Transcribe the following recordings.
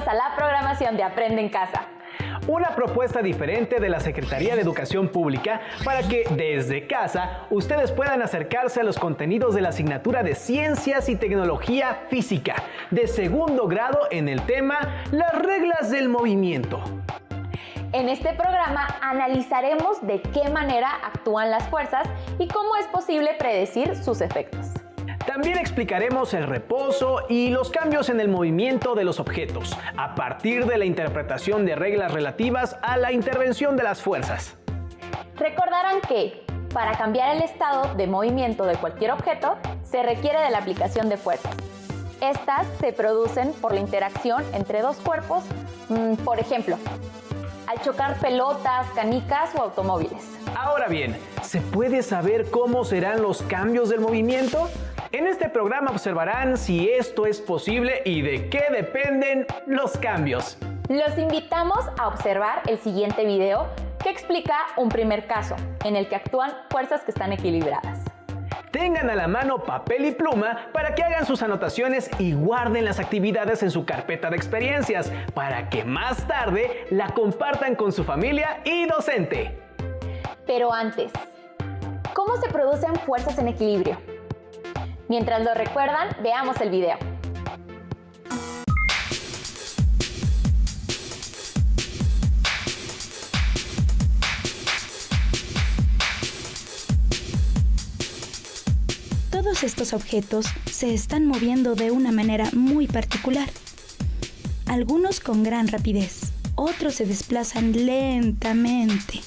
a la programación de Aprende en Casa. Una propuesta diferente de la Secretaría de Educación Pública para que desde casa ustedes puedan acercarse a los contenidos de la asignatura de Ciencias y Tecnología Física de segundo grado en el tema Las reglas del movimiento. En este programa analizaremos de qué manera actúan las fuerzas y cómo es posible predecir sus efectos. También explicaremos el reposo y los cambios en el movimiento de los objetos, a partir de la interpretación de reglas relativas a la intervención de las fuerzas. Recordarán que, para cambiar el estado de movimiento de cualquier objeto, se requiere de la aplicación de fuerzas. Estas se producen por la interacción entre dos cuerpos, por ejemplo, al chocar pelotas, canicas o automóviles. Ahora bien, ¿se puede saber cómo serán los cambios del movimiento? En este programa observarán si esto es posible y de qué dependen los cambios. Los invitamos a observar el siguiente video que explica un primer caso en el que actúan fuerzas que están equilibradas. Tengan a la mano papel y pluma para que hagan sus anotaciones y guarden las actividades en su carpeta de experiencias para que más tarde la compartan con su familia y docente. Pero antes, ¿cómo se producen fuerzas en equilibrio? Mientras lo recuerdan, veamos el video. Todos estos objetos se están moviendo de una manera muy particular. Algunos con gran rapidez, otros se desplazan lentamente.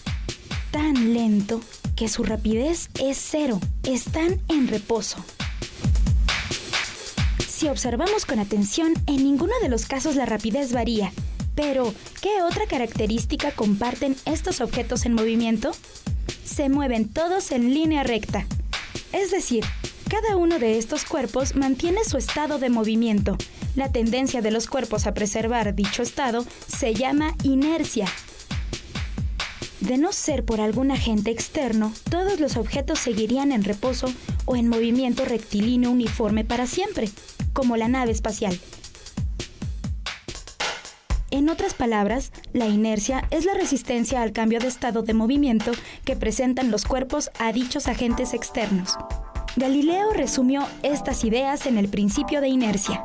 Tan lento que su rapidez es cero. Están en reposo. Si observamos con atención, en ninguno de los casos la rapidez varía. Pero, ¿qué otra característica comparten estos objetos en movimiento? Se mueven todos en línea recta. Es decir, cada uno de estos cuerpos mantiene su estado de movimiento. La tendencia de los cuerpos a preservar dicho estado se llama inercia. De no ser por algún agente externo, todos los objetos seguirían en reposo o en movimiento rectilíneo uniforme para siempre, como la nave espacial. En otras palabras, la inercia es la resistencia al cambio de estado de movimiento que presentan los cuerpos a dichos agentes externos. Galileo resumió estas ideas en el principio de inercia.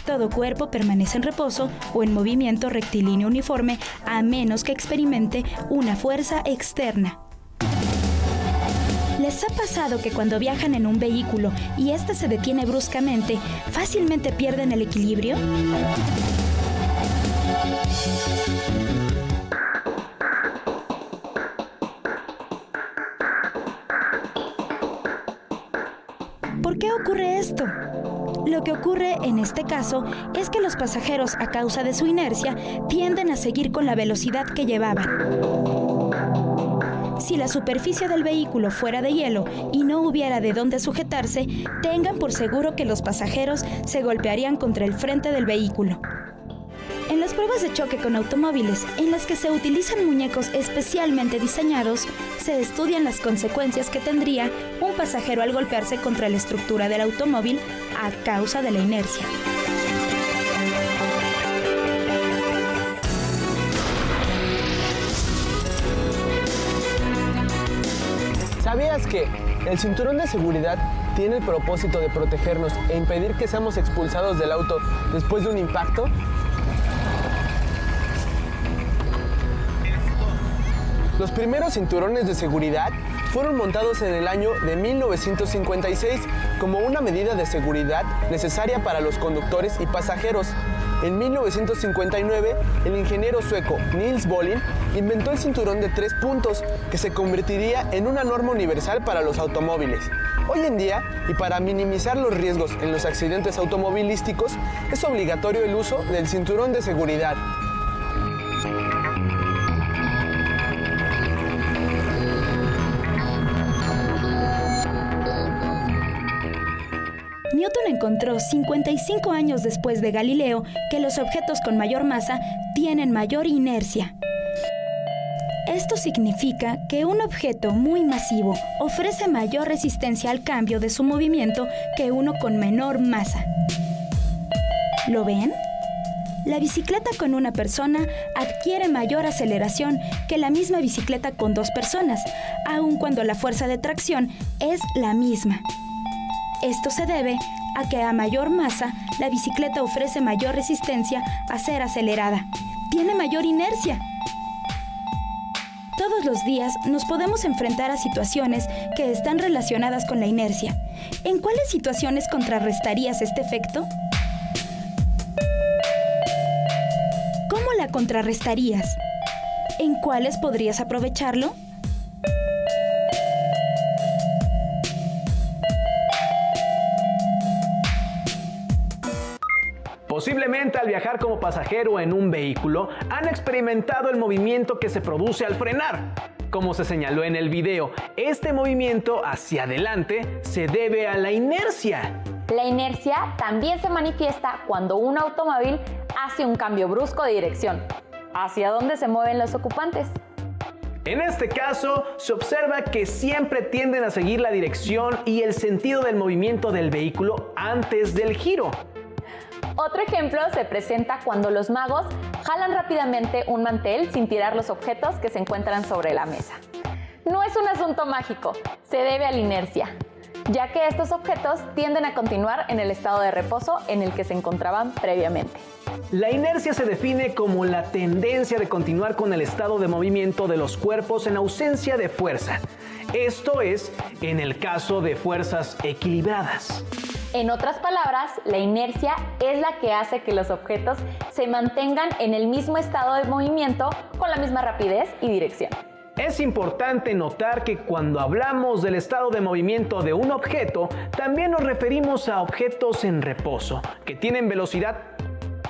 Todo cuerpo permanece en reposo o en movimiento rectilíneo uniforme a menos que experimente una fuerza externa. ¿Les ha pasado que cuando viajan en un vehículo y éste se detiene bruscamente, fácilmente pierden el equilibrio? ¿Por qué ocurre esto? Lo que ocurre en este caso es que los pasajeros, a causa de su inercia, tienden a seguir con la velocidad que llevaban. Si la superficie del vehículo fuera de hielo y no hubiera de dónde sujetarse, tengan por seguro que los pasajeros se golpearían contra el frente del vehículo. En las pruebas de choque con automóviles, en las que se utilizan muñecos especialmente diseñados, se estudian las consecuencias que tendría un pasajero al golpearse contra la estructura del automóvil a causa de la inercia. ¿Sabías que el cinturón de seguridad tiene el propósito de protegernos e impedir que seamos expulsados del auto después de un impacto? Los primeros cinturones de seguridad fueron montados en el año de 1956 como una medida de seguridad necesaria para los conductores y pasajeros. En 1959, el ingeniero sueco Niels Bohlin inventó el cinturón de 3 puntos, que se convertiría en una norma universal para los automóviles. Hoy en día, y para minimizar los riesgos en los accidentes automovilísticos, es obligatorio el uso del cinturón de seguridad. Newton encontró 55 años después de Galileo que los objetos con mayor masa tienen mayor inercia. Esto significa que un objeto muy masivo ofrece mayor resistencia al cambio de su movimiento que uno con menor masa. ¿Lo ven? la bicicleta con una persona adquiere mayor aceleración que la misma bicicleta con 2 personas, aun cuando la fuerza de tracción es la misma. Esto se debe a que a mayor masa, la bicicleta ofrece mayor resistencia a ser acelerada. Tiene mayor inercia. Todos los días nos podemos enfrentar a situaciones que están relacionadas con la inercia. ¿En cuáles situaciones contrarrestarías este efecto? ¿Cómo la contrarrestarías? ¿En cuáles podrías aprovecharlo? Posiblemente al viajar como pasajero en un vehículo han experimentado el movimiento que se produce al frenar. Como se señaló en el video, este movimiento hacia adelante se debe a la inercia. La inercia también se manifiesta cuando un automóvil hace un cambio brusco de dirección. ¿Hacia dónde se mueven los ocupantes? En este caso, se observa que siempre tienden a seguir la dirección y el sentido del movimiento del vehículo antes del giro. Otro ejemplo se presenta cuando los magos jalan rápidamente un mantel sin tirar los objetos que se encuentran sobre la mesa. No es un asunto mágico, se debe a la inercia, ya que estos objetos tienden a continuar en el estado de reposo en el que se encontraban previamente. La inercia se define como la tendencia de continuar con el estado de movimiento de los cuerpos en ausencia de fuerza. Esto es, en el caso de fuerzas equilibradas. En otras palabras, la inercia es la que hace que los objetos se mantengan en el mismo estado de movimiento con la misma rapidez y dirección. Es importante notar que cuando hablamos del estado de movimiento de un objeto, también nos referimos a objetos en reposo, que tienen velocidad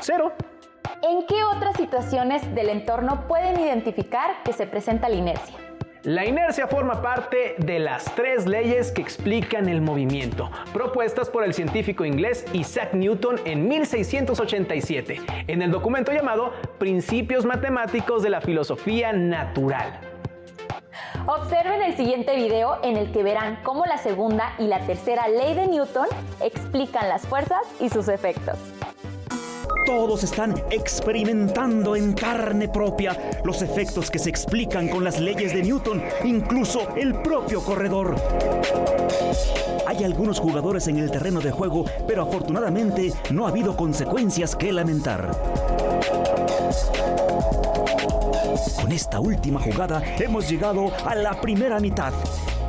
cero. ¿En qué otras situaciones del entorno pueden identificar que se presenta la inercia? La inercia forma parte de las 3 leyes que explican el movimiento, propuestas por el científico inglés Isaac Newton en 1687, en el documento llamado Principios Matemáticos de la Filosofía Natural. Observen el siguiente video en el que verán cómo la segunda y la tercera ley de Newton explican las fuerzas y sus efectos. Todos están experimentando en carne propia los efectos que se explican con las leyes de Newton, incluso el propio corredor. Hay algunos jugadores en el terreno de juego, pero afortunadamente no ha habido consecuencias que lamentar. Con esta última jugada hemos llegado a la primera mitad.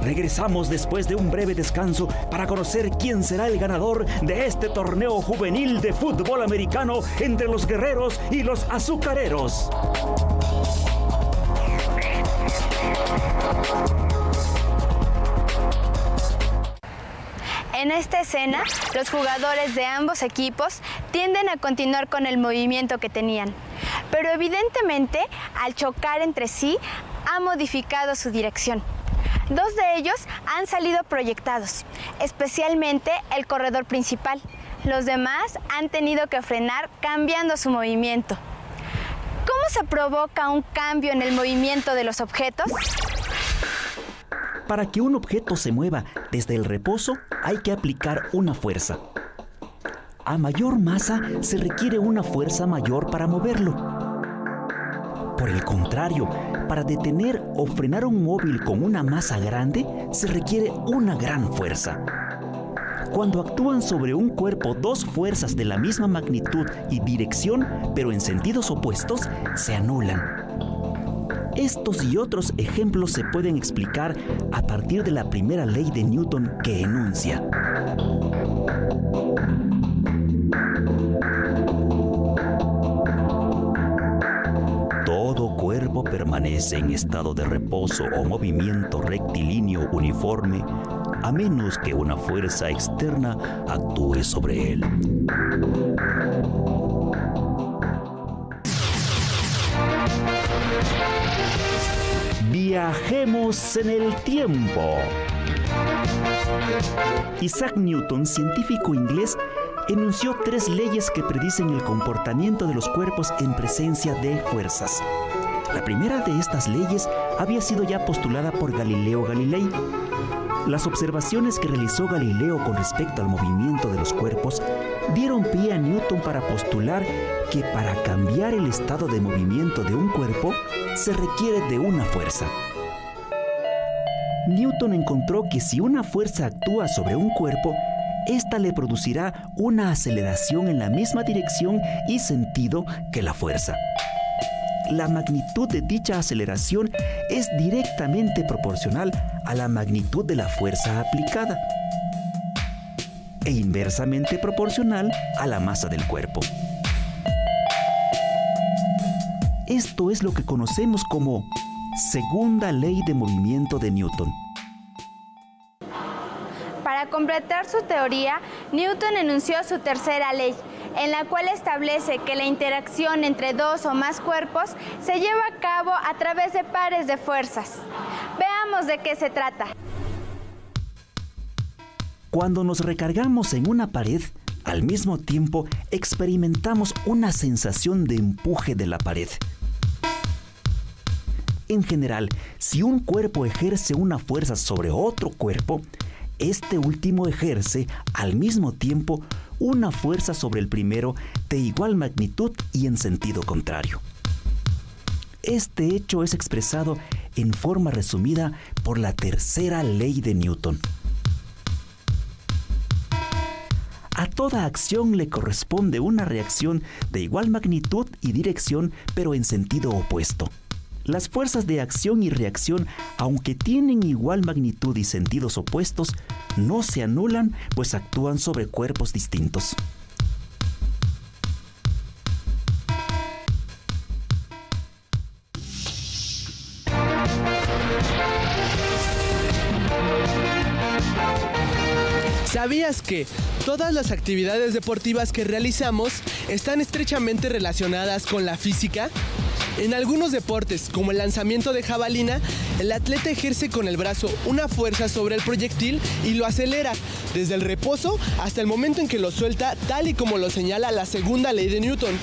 Regresamos después de un breve descanso para conocer quién será el ganador de este torneo juvenil de fútbol americano entre los guerreros y los azucareros. En esta escena, los jugadores de ambos equipos tienden a continuar con el movimiento que tenían, pero evidentemente, al chocar entre sí, ha modificado su dirección. 2 de ellos han salido proyectados, especialmente el corredor principal. Los demás han tenido que frenar cambiando su movimiento. ¿Cómo se provoca un cambio en el movimiento de los objetos? Para que un objeto se mueva desde el reposo, hay que aplicar una fuerza. A mayor masa, se requiere una fuerza mayor para moverlo. Por el contrario, para detener o frenar un móvil con una masa grande, se requiere una gran fuerza. Cuando actúan sobre un cuerpo 2 fuerzas de la misma magnitud y dirección, pero en sentidos opuestos, se anulan. Estos y otros ejemplos se pueden explicar a partir de la primera ley de Newton que enuncia: todo cuerpo permanece en estado de reposo o movimiento rectilíneo uniforme, a menos que una fuerza externa actúe sobre él. Viajemos en el tiempo. Isaac Newton, científico inglés, enunció 3 leyes que predicen el comportamiento de los cuerpos en presencia de fuerzas. La primera de estas leyes había sido ya postulada por Galileo Galilei. Las observaciones que realizó Galileo con respecto al movimiento de los cuerpos dieron pie a Newton para postular que para cambiar el estado de movimiento de un cuerpo se requiere de una fuerza. Newton encontró que si una fuerza actúa sobre un cuerpo, ésta le producirá una aceleración en la misma dirección y sentido que la fuerza. La magnitud de dicha aceleración es directamente proporcional a la magnitud de la fuerza aplicada e inversamente proporcional a la masa del cuerpo. Esto es lo que conocemos como segunda ley de movimiento de Newton. Para completar su teoría, Newton enunció su tercera ley, en la cual establece que la interacción entre dos o más cuerpos se lleva a cabo a través de pares de fuerzas. Veamos de qué se trata. Cuando nos recargamos en una pared, al mismo tiempo experimentamos una sensación de empuje de la pared. En general, si un cuerpo ejerce una fuerza sobre otro cuerpo, este último ejerce al mismo tiempo una fuerza sobre el primero de igual magnitud y en sentido contrario. Este hecho es expresado en forma resumida por la tercera ley de Newton. A toda acción le corresponde una reacción de igual magnitud y dirección, pero en sentido opuesto. Las fuerzas de acción y reacción, aunque tienen igual magnitud y sentidos opuestos, no se anulan, pues actúan sobre cuerpos distintos. ¿Sabías que todas las actividades deportivas que realizamos están estrechamente relacionadas con la física? En algunos deportes, como el lanzamiento de jabalina, el atleta ejerce con el brazo una fuerza sobre el proyectil y lo acelera, desde el reposo hasta el momento en que lo suelta, tal y como lo señala la segunda ley de Newton.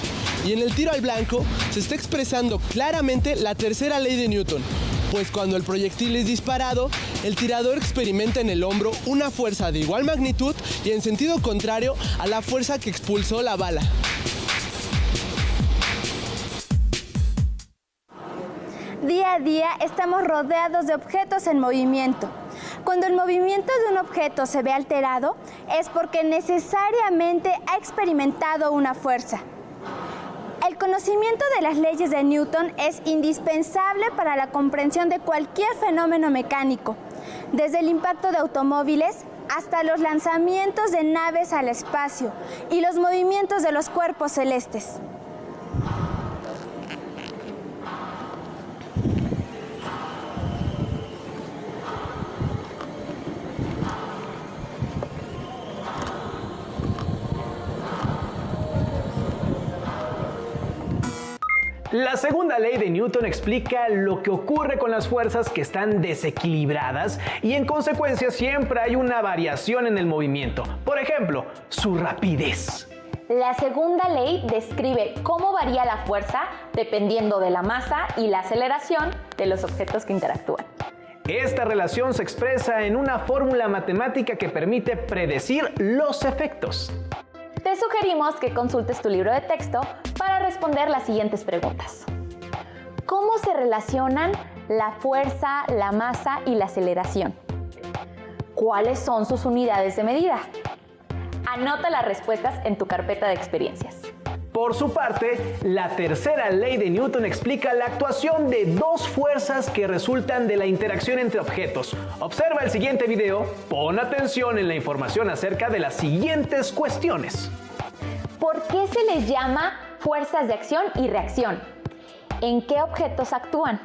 Y en el tiro al blanco se está expresando claramente la tercera ley de Newton, pues cuando el proyectil es disparado, el tirador experimenta en el hombro una fuerza de igual magnitud y en sentido contrario a la fuerza que expulsó la bala. Día a día estamos rodeados de objetos en movimiento. Cuando el movimiento de un objeto se ve alterado, es porque necesariamente ha experimentado una fuerza. El conocimiento de las leyes de Newton es indispensable para la comprensión de cualquier fenómeno mecánico, desde el impacto de automóviles hasta los lanzamientos de naves al espacio y los movimientos de los cuerpos celestes. La segunda ley de Newton explica lo que ocurre con las fuerzas que están desequilibradas y en consecuencia siempre hay una variación en el movimiento. Por ejemplo, su rapidez. La segunda ley describe cómo varía la fuerza dependiendo de la masa y la aceleración de los objetos que interactúan. Esta relación se expresa en una fórmula matemática que permite predecir los efectos. Te sugerimos que consultes tu libro de texto para responder las siguientes preguntas. ¿Cómo se relacionan la fuerza, la masa y la aceleración? ¿Cuáles son sus unidades de medida? Anota las respuestas en tu carpeta de experiencias. Por su parte, la tercera ley de Newton explica la actuación de dos fuerzas que resultan de la interacción entre objetos. Observa el siguiente video, pon atención en la información acerca de las siguientes cuestiones. ¿Por qué se les llama fuerzas de acción y reacción? ¿En qué objetos actúan?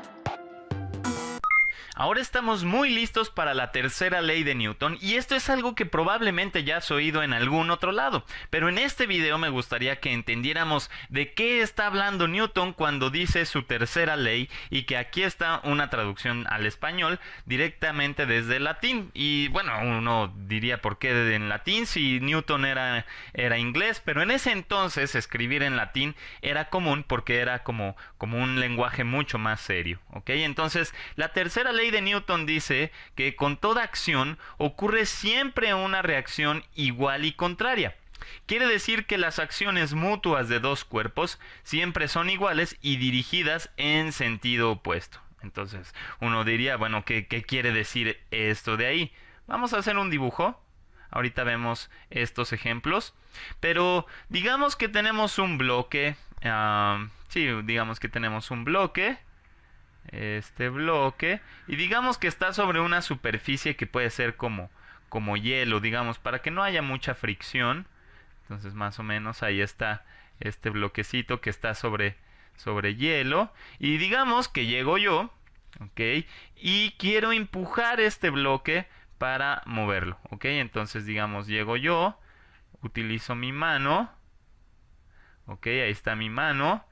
Ahora estamos muy listos para la tercera ley de Newton y esto es algo que probablemente ya has oído en algún otro lado, pero en este video me gustaría que entendiéramos de qué está hablando Newton cuando dice su tercera ley y que aquí está una traducción al español directamente desde el latín. Y bueno, uno diría por qué en latín si Newton era inglés, pero en ese entonces escribir en latín era común porque era como un lenguaje mucho más serio, ¿ok? Entonces la tercera ley de Newton dice que con toda acción ocurre siempre una reacción igual y contraria. Quiere decir que las acciones mutuas de dos cuerpos siempre son iguales y dirigidas en sentido opuesto. Entonces, uno diría, bueno, ¿qué quiere decir esto de ahí? Vamos a hacer un dibujo. Ahorita vemos estos ejemplos. Pero digamos que tenemos un bloque. Digamos que tenemos un bloque. Este bloque. Y digamos que está sobre una superficie que puede ser como hielo, digamos, para que no haya mucha fricción. Entonces, más o menos ahí está este bloquecito que está sobre hielo. Y digamos que llego yo, ¿ok? Y quiero empujar este bloque para moverlo, ¿ok? Entonces, digamos, llego yo, utilizo mi mano, ¿ok? Ahí está mi mano.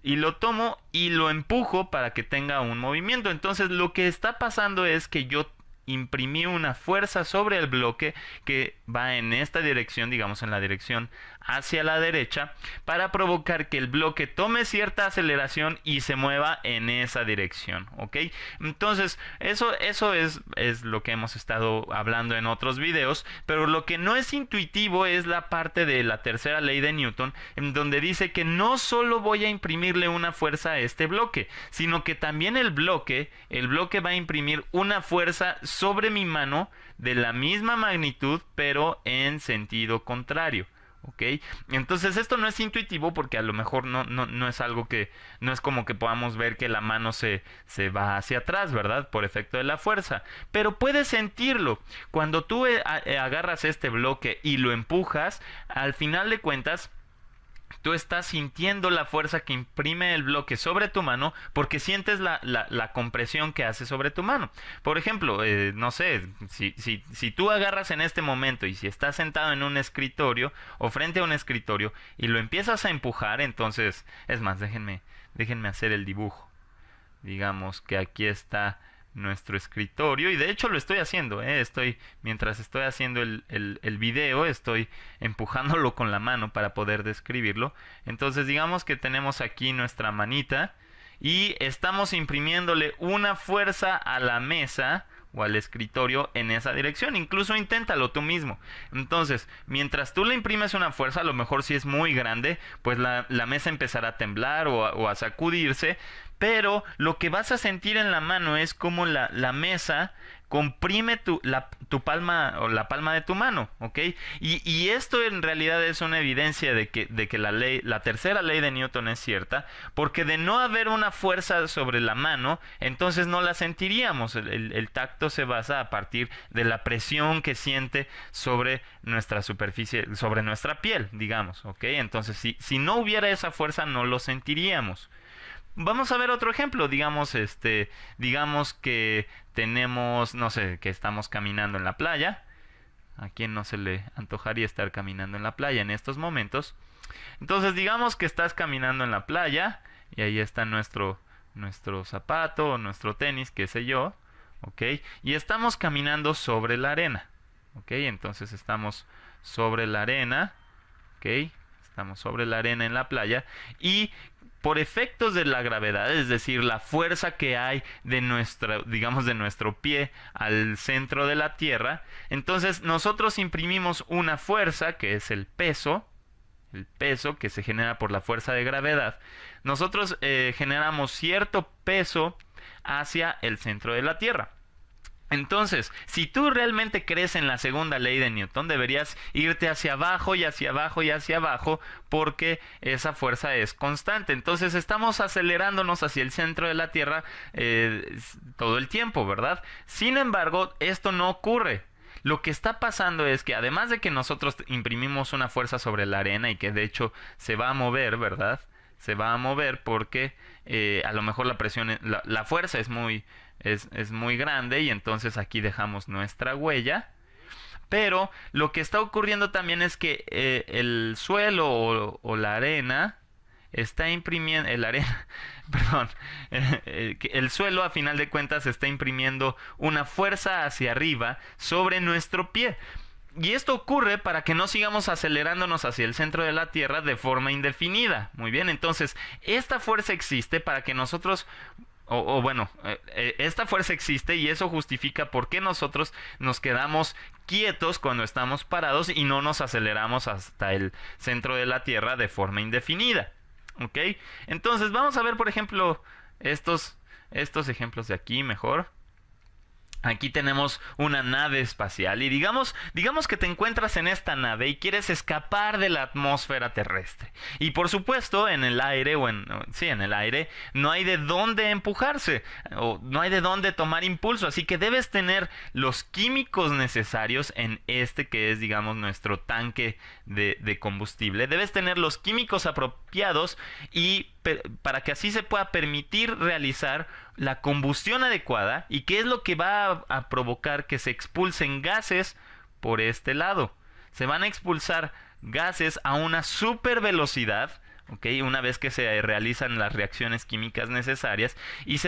Y lo tomo y lo empujo para que tenga un movimiento. Entonces, lo que está pasando es que yo imprimí una fuerza sobre el bloque que va en esta dirección, digamos en la dirección hacia la derecha, para provocar que el bloque tome cierta aceleración y se mueva en esa dirección, ¿ok? Entonces, eso es lo que hemos estado hablando en otros videos, pero lo que no es intuitivo es la parte de la tercera ley de Newton, en donde dice que no solo voy a imprimirle una fuerza a este bloque, sino que también el bloque va a imprimir una fuerza sobre mi mano de la misma magnitud, pero en sentido contrario. ¿Ok? Entonces esto no es intuitivo porque a lo mejor no es algo que... No es como que podamos ver que la mano se va hacia atrás, ¿verdad? Por efecto de la fuerza. Pero puedes sentirlo. Cuando tú agarras este bloque y lo empujas, al final de cuentas, tú estás sintiendo la fuerza que imprime el bloque sobre tu mano porque sientes la compresión que hace sobre tu mano. Por ejemplo, no sé, si tú agarras en este momento y si estás sentado en un escritorio o frente a un escritorio y lo empiezas a empujar, entonces, es más, déjenme hacer el dibujo. Digamos que aquí está nuestro escritorio y de hecho lo estoy haciendo, mientras estoy haciendo el video estoy empujándolo con la mano para poder describirlo. Entonces digamos que tenemos aquí nuestra manita y estamos imprimiéndole una fuerza a la mesa o al escritorio en esa dirección. Incluso inténtalo tú mismo. Entonces, mientras tú le imprimes una fuerza, a lo mejor si es muy grande, pues la mesa empezará a temblar o a sacudirse. Pero lo que vas a sentir en la mano es como la mesa comprime tu palma o la palma de tu mano, ¿ok? Y esto en realidad es una evidencia de que la tercera ley de Newton es cierta, porque de no haber una fuerza sobre la mano, entonces no la sentiríamos. El tacto se basa a partir de la presión que siente sobre nuestra superficie, sobre nuestra piel, digamos, ¿ok? Entonces si no hubiera esa fuerza no lo sentiríamos. Vamos a ver otro ejemplo. Digamos que tenemos, no sé, que estamos caminando en la playa. ¿A quién no se le antojaría estar caminando en la playa en estos momentos? Entonces, digamos que estás caminando en la playa y ahí está nuestro zapato o nuestro tenis, qué sé yo, ¿ok? Y estamos caminando sobre la arena, ¿ok? Entonces estamos sobre la arena, ¿ok? Estamos sobre la arena en la playa y por efectos de la gravedad, es decir, la fuerza que hay de nuestro pie al centro de la Tierra, entonces nosotros imprimimos una fuerza que es el peso que se genera por la fuerza de gravedad. Nosotros generamos cierto peso hacia el centro de la Tierra. Entonces, si tú realmente crees en la segunda ley de Newton, deberías irte hacia abajo y hacia abajo y hacia abajo, porque esa fuerza es constante. Entonces estamos acelerándonos hacia el centro de la Tierra todo el tiempo, ¿verdad? Sin embargo, esto no ocurre. Lo que está pasando es que además de que nosotros imprimimos una fuerza sobre la arena y que de hecho se va a mover, ¿verdad? Se va a mover porque a lo mejor la presión, la fuerza es muy grande y entonces aquí dejamos nuestra huella. Pero lo que está ocurriendo también es que el suelo o la arena está imprimiendo, el suelo a final de cuentas está imprimiendo una fuerza hacia arriba sobre nuestro pie. Y esto ocurre para que no sigamos acelerándonos hacia el centro de la Tierra de forma indefinida. Muy bien, entonces esta fuerza existe para que nosotros esta fuerza existe y eso justifica por qué nosotros nos quedamos quietos cuando estamos parados y no nos aceleramos hasta el centro de la Tierra de forma indefinida. ¿Ok? Entonces vamos a ver, por ejemplo, estos ejemplos de aquí mejor. Aquí tenemos una nave espacial y digamos que te encuentras en esta nave y quieres escapar de la atmósfera terrestre. Y por supuesto, en el aire en el aire no hay de dónde empujarse o no hay de dónde tomar impulso, así que debes tener los químicos necesarios en este que es, digamos, nuestro tanque de combustible. Debes tener los químicos apropiados y para que así se pueda permitir realizar la combustión adecuada. ¿Y qué es lo que va a provocar que se expulsen gases por este lado? Se van a expulsar gases a una super velocidad, ¿ok? Una vez que se realizan las reacciones químicas necesarias y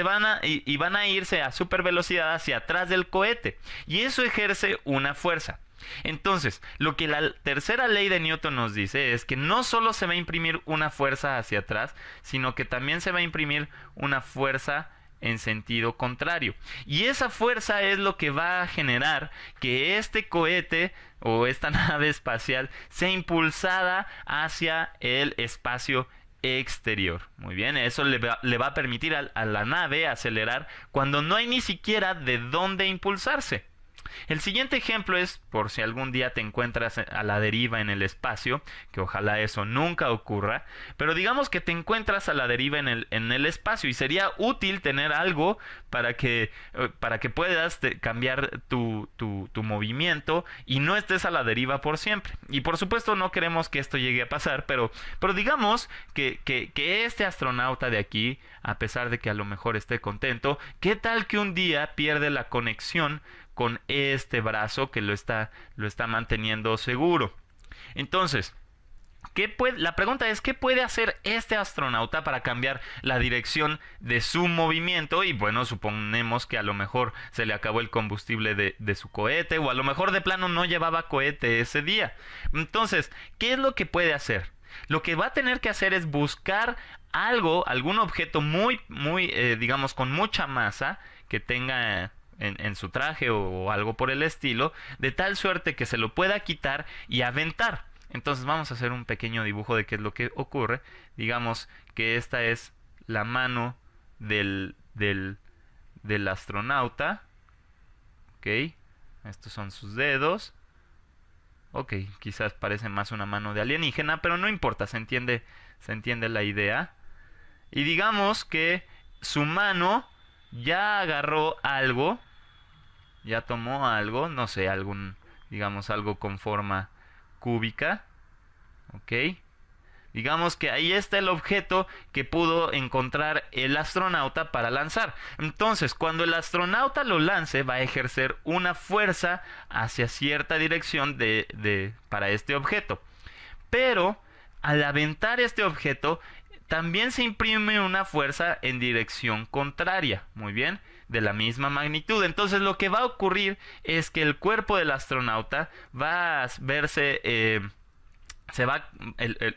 van a irse a super velocidad hacia atrás del cohete. Y eso ejerce una fuerza. Entonces, lo que la tercera ley de Newton nos dice es que no solo se va a imprimir una fuerza hacia atrás, sino que también se va a imprimir una fuerza en sentido contrario. Y esa fuerza es lo que va a generar que este cohete o esta nave espacial sea impulsada hacia el espacio exterior. Muy bien, eso le va a permitir a la nave acelerar cuando no hay ni siquiera de dónde impulsarse. El siguiente ejemplo es, por si algún día te encuentras a la deriva en el espacio, que ojalá eso nunca ocurra, pero digamos que te encuentras a la deriva en el espacio y sería útil tener algo para que puedas cambiar tu movimiento y no estés a la deriva por siempre. Y por supuesto no queremos que esto llegue a pasar, pero digamos que este astronauta de aquí, a pesar de que a lo mejor esté contento, ¿qué tal que un día pierde la conexión con este brazo que lo está manteniendo seguro? Entonces, la pregunta es, ¿qué puede hacer este astronauta para cambiar la dirección de su movimiento? Y bueno, suponemos que a lo mejor se le acabó el combustible de su cohete, o a lo mejor de plano no llevaba cohete ese día. Entonces, ¿qué es lo que puede hacer? Lo que va a tener que hacer es buscar algún objeto muy, digamos, con mucha masa que tenga en su traje o algo por el estilo, de tal suerte que se lo pueda quitar y aventar. Entonces vamos a hacer un pequeño dibujo de qué es lo que ocurre. Digamos que esta es la mano del astronauta. Ok, estos son sus dedos. Ok, quizás parece más una mano de alienígena, pero no importa, se entiende la idea. Y digamos que su mano ya agarró algo, ya tomó algo, no sé, digamos algo con forma cúbica, ¿ok? Digamos que ahí está el objeto que pudo encontrar el astronauta para lanzar. Entonces, cuando el astronauta lo lance, va a ejercer una fuerza hacia cierta dirección para este objeto. Pero, al aventar este objeto, también se imprime una fuerza en dirección contraria, muy bien, de la misma magnitud. Entonces lo que va a ocurrir es que el cuerpo del astronauta va a verse,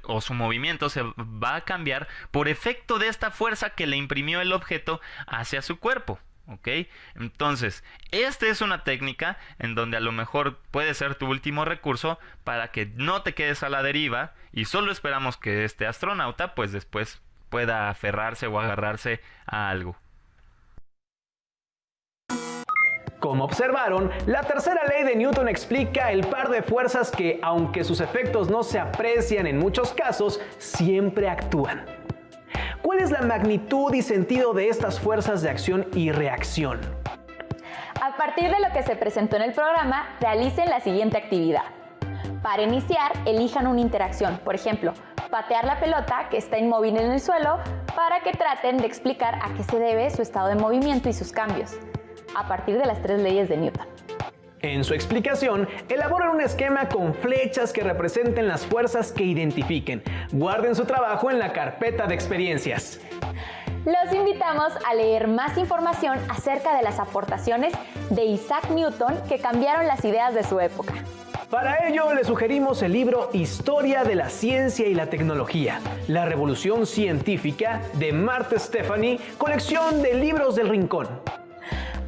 o su movimiento se va a cambiar por efecto de esta fuerza que le imprimió el objeto hacia su cuerpo. ¿Ok? Entonces, esta es una técnica en donde a lo mejor puede ser tu último recurso para que no te quedes a la deriva y solo esperamos que este astronauta pues después pueda aferrarse o agarrarse a algo. Como observaron, la tercera ley de Newton explica el par de fuerzas que, aunque sus efectos no se aprecian en muchos casos, siempre actúan. ¿Cuál es la magnitud y sentido de estas fuerzas de acción y reacción? A partir de lo que se presentó en el programa, realicen la siguiente actividad. Para iniciar, elijan una interacción, por ejemplo, patear la pelota que está inmóvil en el suelo para que traten de explicar a qué se debe su estado de movimiento y sus cambios, a partir de las 3 leyes de Newton. En su explicación, elaboran un esquema con flechas que representen las fuerzas que identifiquen. Guarden su trabajo en la carpeta de experiencias. Los invitamos a leer más información acerca de las aportaciones de Isaac Newton que cambiaron las ideas de su época. Para ello, le sugerimos el libro Historia de la Ciencia y la Tecnología, la Revolución Científica de Marta Stefani, colección de libros del Rincón.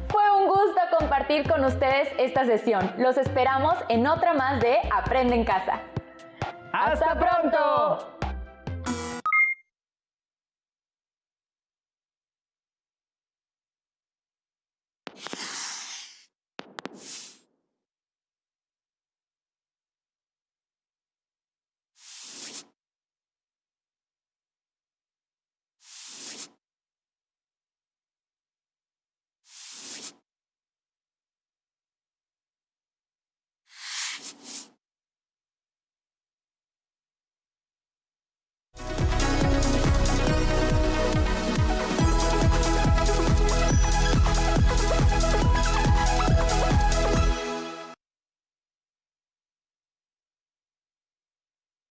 Fue un gusto compartir con ustedes esta sesión. Los esperamos en otra más de Aprende en Casa. ¡Hasta pronto!